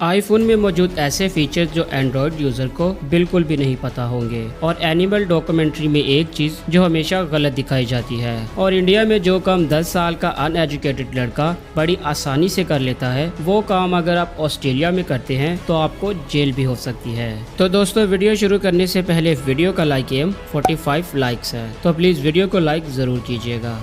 IPhone में मौजूद ऐसे फीचर्स जो एंड्रॉयड यूजर को बिल्कुल भी नहीं पता होंगे। और एनिमल डॉक्यूमेंट्री में एक चीज जो हमेशा गलत दिखाई जाती है, और इंडिया में जो काम 10 साल का अनएजुकेटेड लड़का बड़ी आसानी से कर लेता है, वो काम अगर आप ऑस्ट्रेलिया में करते हैं तो आपको जेल भी हो सकती है। तो दोस्तों, वीडियो शुरू करने से पहले वीडियो का लाइक एम 45 लाइक्स है, तो प्लीज वीडियो को लाइक जरूर कीजिएगा।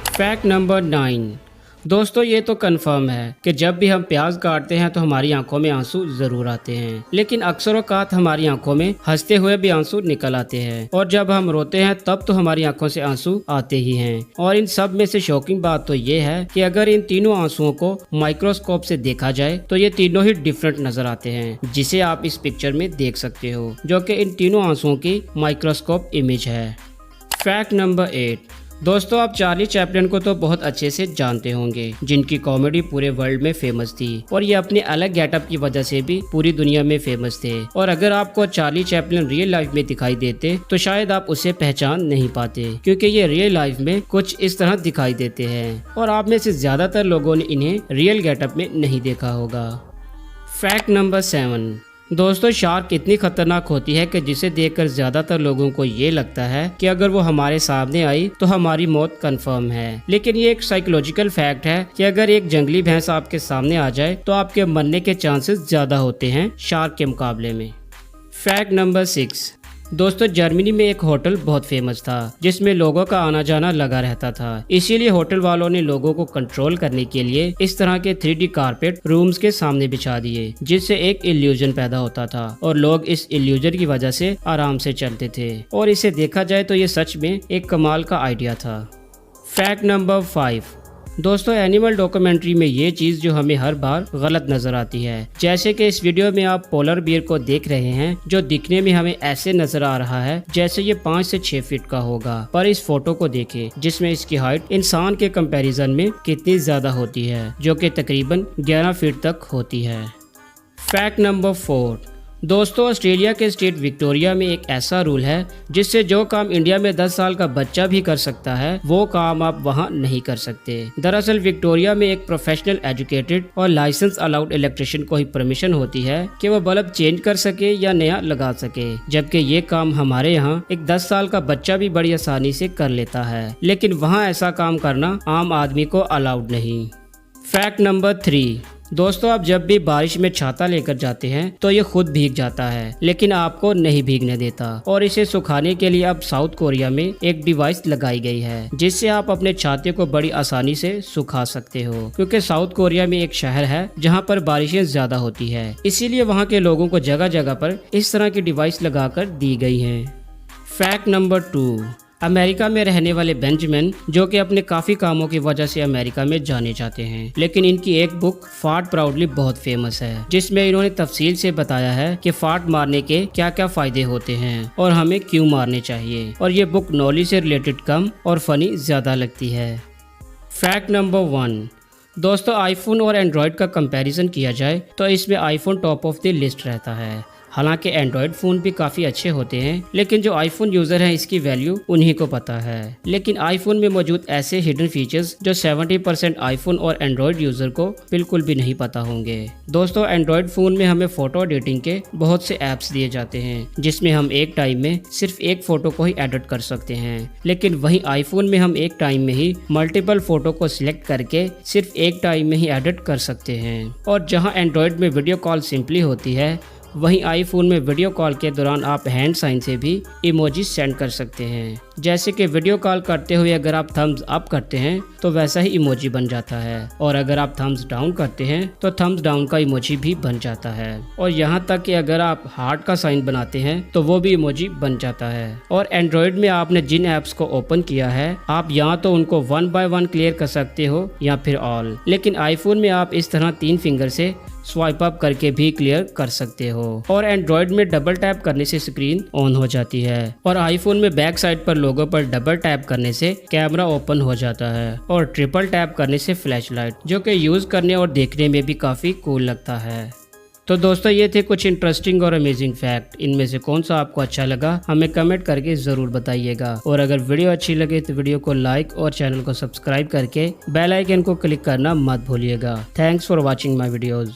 Fact number 9। दोस्तों, ये तो कंफर्म है कि जब भी हम प्याज काटते हैं तो हमारी आंखों में आंसू जरूर आते हैं, लेकिन अक्सर औकात हमारी आंखों में हंसते हुए भी आंसू निकल आते हैं, और जब हम रोते हैं तब तो हमारी आंखों से आंसू आते ही हैं। और इन सब में से शॉकिंग बात तो ये है कि अगर इन तीनों आंसुओं को माइक्रोस्कोप से देखा जाए तो ये तीनों ही डिफरेंट नजर आते हैं, जिसे आप इस पिक्चर में देख सकते हो, जो कि इन तीनों आंसुओं की माइक्रोस्कोप इमेज है। Fact number 8। दोस्तों, आप चार्ली चैपलिन को तो बहुत अच्छे से जानते होंगे, जिनकी कॉमेडी पूरे वर्ल्ड में फेमस थी, और ये अपने अलग गेटअप की वजह से भी पूरी दुनिया में फेमस थे। और अगर आपको चार्ली चैपलिन रियल लाइफ में दिखाई देते तो शायद आप उसे पहचान नहीं पाते, क्योंकि ये रियल लाइफ में कुछ इस तरह दिखाई देते हैं, और आप में से ज्यादातर लोगों ने इन्हें रियल गेटअप में नहीं देखा होगा। Fact number 7। दोस्तों, शार्क इतनी खतरनाक होती है कि जिसे देखकर ज्यादातर लोगों को ये लगता है कि अगर वो हमारे सामने आई तो हमारी मौत कंफर्म है। लेकिन ये एक साइकोलॉजिकल फैक्ट है कि अगर एक जंगली भैंस आपके सामने आ जाए तो आपके मरने के चांसेस ज्यादा होते हैं शार्क के मुकाबले में। Fact number 6। दोस्तों, जर्मनी में एक होटल बहुत फेमस था जिसमें लोगों का आना जाना लगा रहता था। इसीलिए होटल वालों ने लोगों को कंट्रोल करने के लिए इस तरह के 3D कारपेट रूम्स के सामने बिछा दिए, जिससे एक इल्यूजन पैदा होता था और लोग इस इल्यूजन की वजह से आराम से चलते थे। और इसे देखा जाए तो ये सच में एक कमाल का आइडिया था। Fact number 5। दोस्तों, एनिमल डॉक्यूमेंट्री में ये चीज जो हमें हर बार गलत नजर आती है, जैसे कि इस वीडियो में आप पोलर बियर को देख रहे हैं, जो दिखने में हमें ऐसे नजर आ रहा है जैसे ये 5 से 6 फीट का होगा, पर इस फोटो को देखें जिसमें इसकी हाइट इंसान के कंपैरिजन में कितनी ज्यादा होती है, जो कि तकरीबन 11 फीट तक होती है। Fact number 4। दोस्तों, ऑस्ट्रेलिया के स्टेट विक्टोरिया में एक ऐसा रूल है जिससे जो काम इंडिया में 10 साल का बच्चा भी कर सकता है, वो काम आप वहां नहीं कर सकते। दरअसल विक्टोरिया में एक प्रोफेशनल एजुकेटेड और लाइसेंस अलाउड इलेक्ट्रिशियन को ही परमिशन होती है कि वो बल्ब चेंज कर सके या नया लगा सके, जबकि ये काम हमारे यहाँ एक 10 साल का बच्चा भी बड़ी आसानी से कर लेता है, लेकिन वहाँ ऐसा काम करना आम आदमी को अलाउड नहीं। Fact number 3। दोस्तों, आप जब भी बारिश में छाता लेकर जाते हैं तो ये खुद भीग जाता है, लेकिन आपको नहीं भीगने देता, और इसे सुखाने के लिए अब साउथ कोरिया में एक डिवाइस लगाई गई है जिससे आप अपने छाते को बड़ी आसानी से सुखा सकते हो, क्योंकि साउथ कोरिया में एक शहर है जहां पर बारिशें ज्यादा होती है, इसीलिए वहां के लोगों को जगह जगह पर इस तरह की डिवाइस लगाकर दी गई है। Fact number 2। अमेरिका में रहने वाले बेंजामिन, जो कि अपने काफी कामों की वजह से अमेरिका में जाने जाते हैं, लेकिन इनकी एक बुक फार्ट प्राउडली बहुत फेमस है, जिसमें इन्होंने तफसील से बताया है कि फार्ट मारने के क्या क्या फायदे होते हैं और हमें क्यों मारने चाहिए, और ये बुक नॉलेज से रिलेटेड कम और फनी ज्यादा लगती है। Fact number 1। दोस्तों, आईफोन और एंड्रॉयड का कंपैरिजन किया जाए तो इसमें iPhone top of the list रहता है। हालांकि एंड्रॉयड फ़ोन भी काफ़ी अच्छे होते हैं, लेकिन जो आईफोन यूज़र हैं इसकी वैल्यू उन्हीं को पता है। लेकिन आईफोन में मौजूद ऐसे हिडन फीचर्स जो 70% आईफोन और एंड्रॉयड यूज़र को बिल्कुल भी नहीं पता होंगे। दोस्तों, एंड्रॉयड फ़ोन में हमें फ़ोटो एडिटिंग के बहुत से ऐप्स दिए जाते हैं, जिसमें हम एक टाइम में सिर्फ एक फ़ोटो को ही एडिट कर सकते हैं, लेकिन वहीं आईफोन में हम एक टाइम में ही मल्टीपल फ़ोटो को सिलेक्ट करके सिर्फ एक टाइम में ही एडिट कर सकते हैं। और जहाँ एंड्रॉयड में वीडियो कॉल सिंपली होती है, वहीं आईफोन में वीडियो कॉल के दौरान आप हैंड साइन से भी इमोजी सेंड कर सकते हैं। जैसे कि वीडियो कॉल करते हुए अगर आप थम्स अप करते हैं तो वैसा ही इमोजी बन जाता है, और अगर आप थम्स डाउन करते हैं तो थम्स डाउन का इमोजी भी बन जाता है, और यहाँ तक कि अगर आप हार्ट का साइन बनाते हैं तो वो भी इमोजी बन जाता है। और एंड्रॉयड में आपने जिन ऐप्स को ओपन किया है, आप यहाँ तो उनको 1 by 1 क्लियर कर सकते हो या फिर ऑल, लेकिन आईफोन में आप इस तरह 3 फिंगर से स्वाइप अप करके भी क्लियर कर सकते हो। और एंड्रॉयड में डबल टैप करने से स्क्रीन ऑन हो जाती है, और आईफोन में बैक साइड पर लोगो पर डबल टैप करने से कैमरा ओपन हो जाता है, और ट्रिपल टैप करने से फ्लैश लाइट, जो कि यूज करने और देखने में भी काफी कूल लगता है। तो दोस्तों, ये थे कुछ इंटरेस्टिंग और अमेजिंग फैक्ट। इनमें से कौन सा आपको अच्छा लगा हमें कमेंट करके जरूर बताइएगा, और अगर वीडियो अच्छी लगे तो वीडियो को लाइक और चैनल को सब्सक्राइब करके बेल आइकन को क्लिक करना मत भूलिएगा। Thanks for watching my videos.